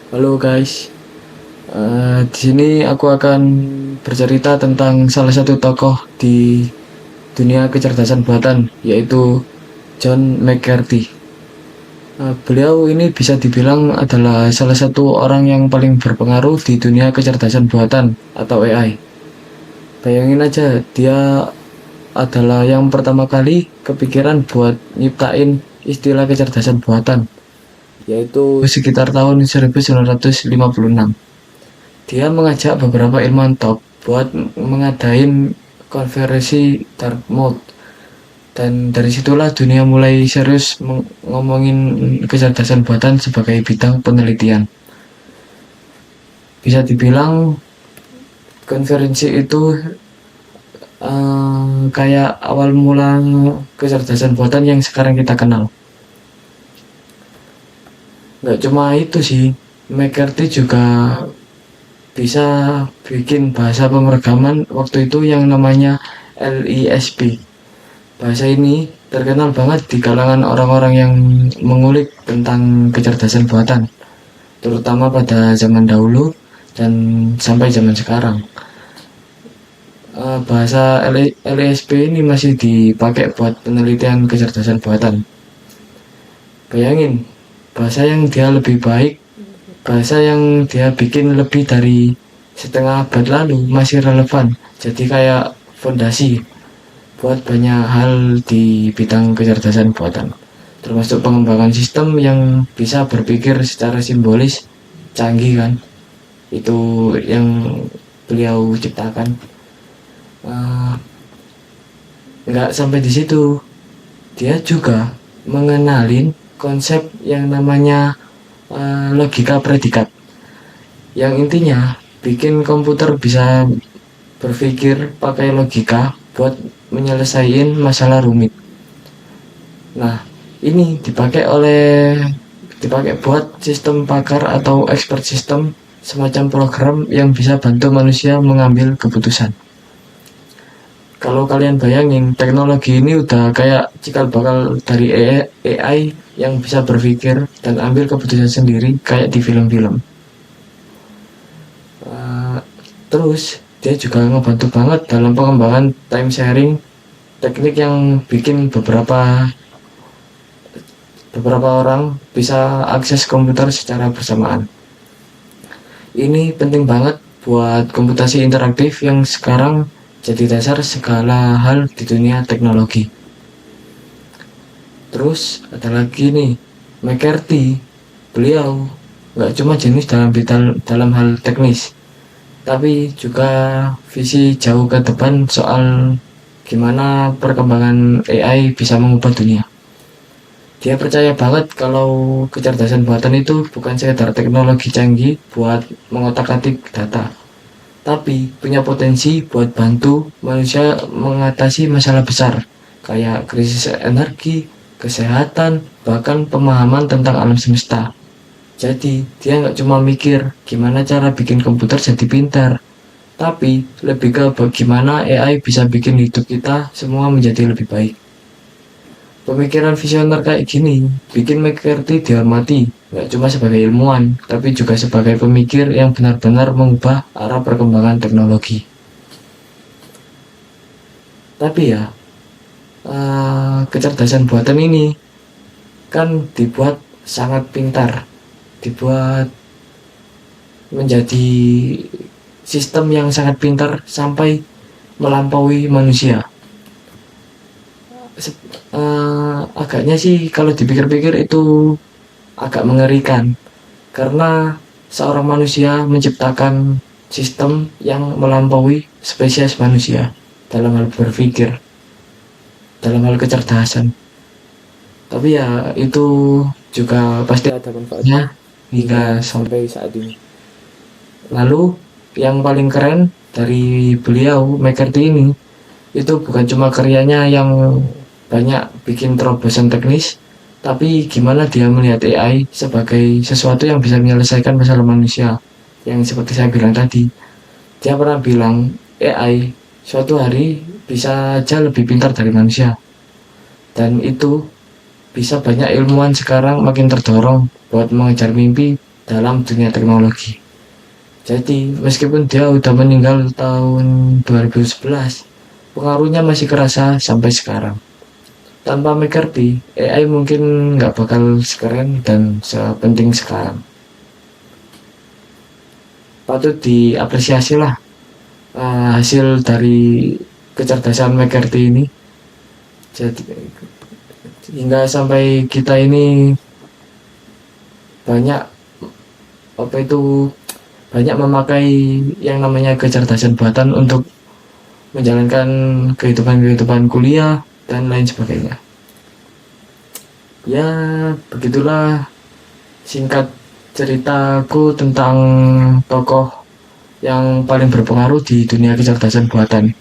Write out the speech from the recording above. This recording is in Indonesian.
Halo guys, di sini aku akan bercerita tentang salah satu tokoh di dunia kecerdasan buatan, yaitu John McCarthy. Beliau ini bisa dibilang adalah salah satu orang yang paling berpengaruh di dunia kecerdasan buatan atau AI. Bayangin aja, dia adalah yang pertama kali kepikiran buat nyiptain istilah kecerdasan buatan, yaitu sekitar tahun 1956. Dia mengajak beberapa ilmuwan top buat mengadain konferensi dark mode, dan dari situlah dunia mulai serius ngomongin kecerdasan buatan sebagai bidang penelitian. Bisa dibilang konferensi itu kayak awal mula kecerdasan buatan yang sekarang kita kenal. Nggak cuma itu sih, McCarthy juga bisa bikin bahasa pemrograman waktu itu yang namanya LISP. Bahasa ini terkenal banget di kalangan orang-orang yang mengulik tentang kecerdasan buatan, terutama pada zaman dahulu dan sampai zaman sekarang. Bahasa LSP ini masih dipakai buat penelitian kecerdasan buatan. Bayangin, bahasa yang dia lebih baik, bahasa yang dia bikin lebih dari setengah abad lalu masih relevan. Jadi kayak fondasi buat banyak hal di bidang kecerdasan buatan, termasuk pengembangan sistem yang bisa berpikir secara simbolis canggih kan. Itu yang beliau ciptakan. Uh, nggak sampai di situ, dia juga mengenalin konsep yang namanya logika predikat, yang intinya bikin komputer bisa berpikir pakai logika buat menyelesaikan masalah rumit. Nah, ini dipakai buat sistem pakar atau expert system, semacam program yang bisa bantu manusia mengambil keputusan. Kalau kalian bayangin, teknologi ini udah kayak cikal bakal dari AI yang bisa berpikir dan ambil keputusan sendiri kayak di film-film. Uh, Terus dia juga ngebantu banget dalam pengembangan time sharing, teknik yang bikin beberapa orang bisa akses komputer secara bersamaan. Ini penting banget buat komputasi interaktif yang sekarang jadi dasar segala hal di dunia teknologi. Terus ada lagi nih, McCarthy. Beliau nggak cuma jenis dalam hal teknis, tapi juga visi jauh ke depan soal gimana perkembangan AI bisa mengubah dunia. Dia percaya banget kalau kecerdasan buatan itu bukan sekedar teknologi canggih buat mengotak-atik data, tapi punya potensi buat bantu manusia mengatasi masalah besar kayak krisis energi, kesehatan, bahkan pemahaman tentang alam semesta. Jadi dia nggak cuma mikir gimana cara bikin komputer jadi pintar, tapi lebih ke bagaimana AI bisa bikin hidup kita semua menjadi lebih baik. Pemikiran visioner kayak gini bikin McCarthy dihormati, nggak cuma sebagai ilmuwan, tapi juga sebagai pemikir yang benar-benar mengubah arah perkembangan teknologi. Tapi ya, kecerdasan buatan ini kan dibuat sangat pintar, dibuat menjadi sistem yang sangat pintar sampai melampaui manusia. Agaknya sih kalau dipikir-pikir itu agak mengerikan, karena seorang manusia menciptakan sistem yang melampaui spesies manusia dalam hal berpikir, dalam hal kecerdasan. Tapi ya itu juga pasti ada manfaatnya hingga sampai saat ini. Lalu yang paling keren dari beliau McCarthy ini, itu bukan cuma karyanya yang banyak bikin terobosan teknis, tapi gimana dia melihat AI sebagai sesuatu yang bisa menyelesaikan masalah manusia. Yang seperti saya bilang tadi, dia pernah bilang AI suatu hari bisa aja lebih pintar dari manusia. Dan itu bisa banyak ilmuwan sekarang makin terdorong buat mengejar mimpi dalam dunia teknologi. Jadi meskipun dia udah meninggal tahun 2011, pengaruhnya masih kerasa sampai sekarang. Tanpa McCarthy, AI mungkin nggak bakal sekeren dan sepenting sekarang. Patut diapresiasi lah hasil dari kecerdasan McCarthy ini. Jadi hingga sampai kita ini banyak apa itu banyak memakai yang namanya kecerdasan buatan untuk menjalankan kehidupan kuliah dan lain sebagainya. Ya, begitulah singkat ceritaku tentang tokoh yang paling berpengaruh di dunia kecerdasan buatan.